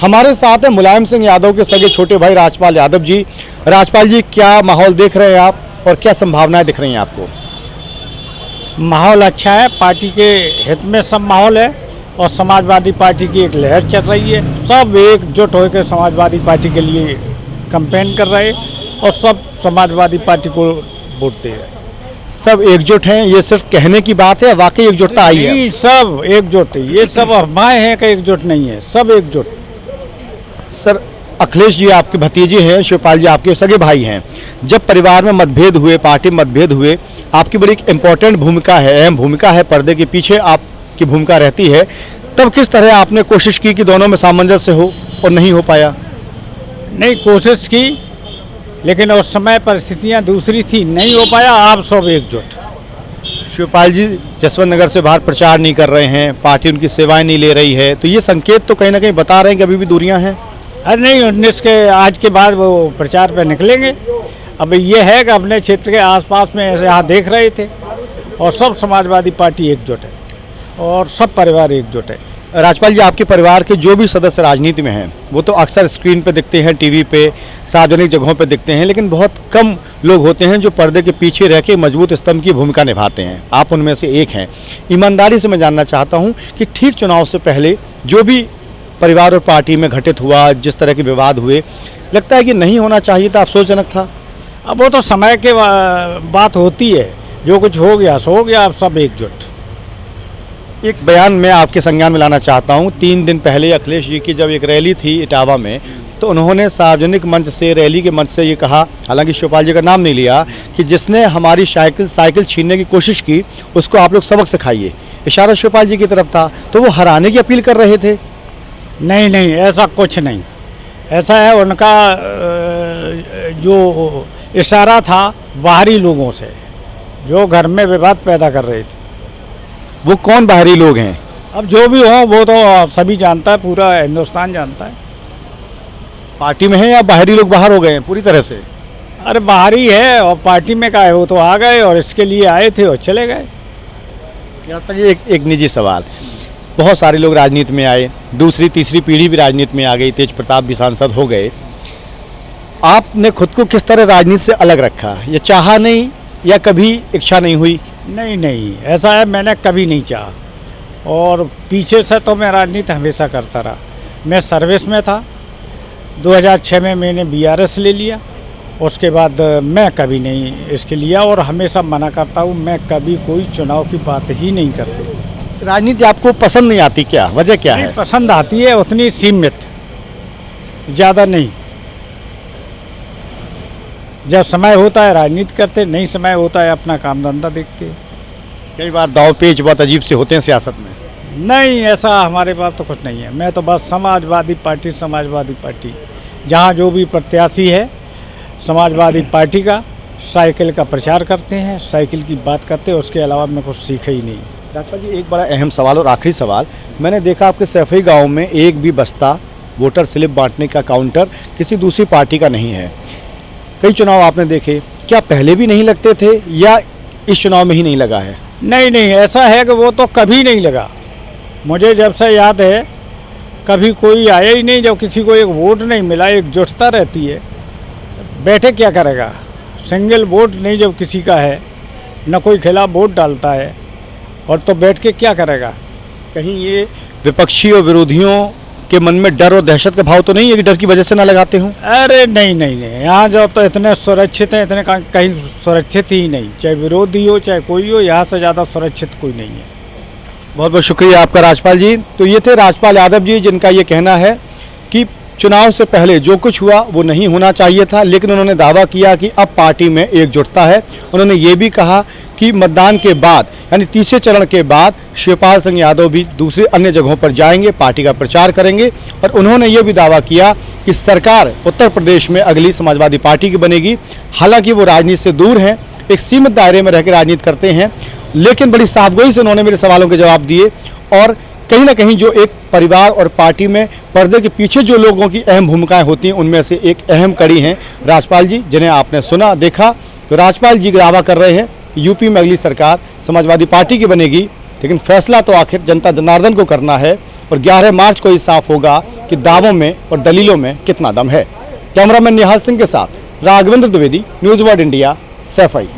हमारे साथ है मुलायम सिंह यादव के सगे छोटे भाई राजपाल यादव जी। राजपाल जी, क्या माहौल देख रहे हैं आप और क्या संभावनाएं दिख रही हैं आपको? माहौल अच्छा है, पार्टी के हित में सब माहौल है और समाजवादी पार्टी की एक लहर चल रही है। सब एकजुट होकर समाजवादी पार्टी के लिए कैंपेन कर रहे हैं और सब समाजवादी पार्टी को वोट दे रहे हैं। सब एकजुट हैं? ये सिर्फ कहने की बात है, वाकई एकजुटता आई है? नहीं, सब एकजुट है। ये सब अफवाहें हैं कि एकजुट नहीं है, सब एकजुट। सर, अखिलेश जी आपके भतीजे हैं, शिवपाल जी आपके सगे भाई हैं। जब परिवार में मतभेद हुए, पार्टी मतभेद हुए, आपकी बड़ी एक इम्पोर्टेंट भूमिका है, अहम भूमिका है, पर्दे के पीछे आपकी भूमिका रहती है। तब किस तरह आपने कोशिश की कि दोनों में सामंजस्य हो और नहीं हो पाया? नहीं, कोशिश की, लेकिन उस समय परिस्थितियां दूसरी थी, नहीं हो पाया। आप सब एकजुट। शिवपाल जी जसवंत नगर से बाहर प्रचार नहीं कर रहे हैं, पार्टी उनकी सेवाएं नहीं ले रही है, तो ये संकेत तो कहीं ना कहीं बता रहे हैं कि अभी भी दूरियां हैं। अरे नहीं, 19 के आज के बाद वो प्रचार पे निकलेंगे। अब ये है कि अपने क्षेत्र के आसपास में ऐसे यहाँ देख रहे थे और सब समाजवादी पार्टी एकजुट है और सब परिवार एकजुट है। राजपाल जी, आपके परिवार के जो भी सदस्य राजनीति में हैं वो तो अक्सर स्क्रीन पे दिखते हैं, टीवी पे, सार्वजनिक जगहों पे दिखते हैं, लेकिन बहुत कम लोग होते हैं जो पर्दे के पीछे रह के मजबूत स्तंभ की भूमिका निभाते हैं। आप उनमें से एक हैं। ईमानदारी से मैं जानना चाहता हूँ कि ठीक चुनाव से पहले जो भी परिवार और पार्टी में घटित हुआ, जिस तरह के विवाद हुए, लगता है कि नहीं होना चाहिए था, अफसोसजनक था? अब वो तो समय के बात होती है, जो कुछ हो गया सो हो गया। अब सब एकजुट। एक बयान मैं आपके संज्ञान में लाना चाहता हूँ। 3 दिन पहले अखिलेश जी की जब एक रैली थी इटावा में, तो उन्होंने सार्वजनिक मंच से, रैली के मंच से ये कहा, हालांकि शिवपाल जी का नाम नहीं लिया, कि जिसने हमारी साइकिल छीनने की कोशिश की उसको आप लोग सबक सिखाइए। इशारा शिवपाल जी की तरफ था, तो वो हराने की अपील कर रहे थे? नहीं नहीं, ऐसा कुछ नहीं। ऐसा है, उनका जो इशारा था बाहरी लोगों से जो घर में विवाद पैदा कर रहे थे। वो कौन बाहरी लोग हैं? अब जो भी हो वो तो सभी जानता है, पूरा हिंदुस्तान जानता है। पार्टी में है या बाहरी लोग बाहर हो गए हैं पूरी तरह से? अरे बाहरी है और पार्टी में का है, वो तो आ गए और इसके लिए आए थे और चले गए। एक निजी सवाल, बहुत सारे लोग राजनीति में आए, दूसरी तीसरी पीढ़ी भी राजनीति में आ गई, तेज प्रताप भी सांसद हो गए। आपने खुद को किस तरह राजनीति से अलग रखा? ये चाहा नहीं या कभी इच्छा नहीं हुई? नहीं नहीं, ऐसा है, मैंने कभी नहीं चाहा और पीछे से तो मैं राजनीति हमेशा करता रहा। मैं सर्विस में था, 2006 में मैंने बीआरएस ले लिया, उसके बाद मैं कभी नहीं इसके लिया और हमेशा मना करता हूँ, मैं कभी कोई चुनाव की बात ही नहीं करती। राजनीति आपको पसंद नहीं आती क्या? वजह क्या है? पसंद आती है, उतनी सीमित, ज़्यादा नहीं। जब समय होता है राजनीति करते, नहीं समय होता है अपना काम धंधा देखते। कई बार दाव पेच बहुत अजीब से होते हैं सियासत में। नहीं, ऐसा हमारे पास तो कुछ नहीं है। मैं तो बस समाजवादी पार्टी, जहाँ जो भी प्रत्याशी है समाजवादी पार्टी का, साइकिल का प्रचार करते हैं, साइकिल की बात करते हैं, उसके अलावा मैं कुछ सीखा ही नहीं। राजपाल जी, एक बड़ा अहम सवाल और आखिरी सवाल, मैंने देखा आपके सैफई गाँव में एक भी बस्ता वोटर स्लिप बांटने का काउंटर किसी दूसरी पार्टी का नहीं है। कई चुनाव आपने देखे, क्या पहले भी नहीं लगते थे या इस चुनाव में ही नहीं लगा है? नहीं नहीं, ऐसा है कि वो तो कभी नहीं लगा। मुझे जब से याद है कभी कोई आया ही नहीं। जब किसी को एक वोट नहीं मिला, एकजुटता रहती है, बैठे क्या करेगा? सिंगल वोट नहीं जब किसी का है, न कोई खिलाफ वोट डालता है, और तो बैठ के क्या करेगा? कहीं ये विपक्षी और विरोधियों के मन में डर और दहशत का भाव तो नहीं है कि डर की वजह से ना लगाते हों? अरे नहीं नहीं नहीं, यहाँ जो तो इतने सुरक्षित हैं, इतने कहीं सुरक्षित ही नहीं। चाहे विरोधी हो चाहे कोई हो, यहाँ से ज़्यादा सुरक्षित कोई नहीं है। बहुत बहुत शुक्रिया आपका राजपाल जी। तो ये थे राजपाल यादव जी, जिनका ये कहना है कि चुनाव से पहले जो कुछ हुआ वो नहीं होना चाहिए था, लेकिन उन्होंने दावा किया कि अब पार्टी में एकजुटता है। उन्होंने ये भी कहा कि मतदान के बाद, यानी तीसरे चरण के बाद, शिवपाल सिंह यादव भी दूसरे अन्य जगहों पर जाएंगे, पार्टी का प्रचार करेंगे। और उन्होंने ये भी दावा किया कि सरकार उत्तर प्रदेश में अगली समाजवादी पार्टी की बनेगी। हालांकि वो राजनीति से दूर हैं, एक सीमित दायरे में रहकर राजनीति करते हैं, लेकिन बड़ी साफगोई से उन्होंने मेरे सवालों के जवाब दिए। और कहीं ना कहीं जो एक परिवार और पार्टी में पर्दे के पीछे जो लोगों की अहम भूमिकाएं होती हैं, उनमें से एक अहम कड़ी हैं राजपाल जी, जिन्हें आपने सुना देखा। तो राजपाल जी दावा कर रहे हैं यूपी में अगली सरकार समाजवादी पार्टी की बनेगी, लेकिन फैसला तो आखिर जनता जनार्दन को करना है। और 11 मार्च को ही साफ होगा कि दावों में और दलीलों में कितना दम है। कैमरामैन निहाल सिंह के साथ Raghavendra Dwivedi, news world India, Saifai.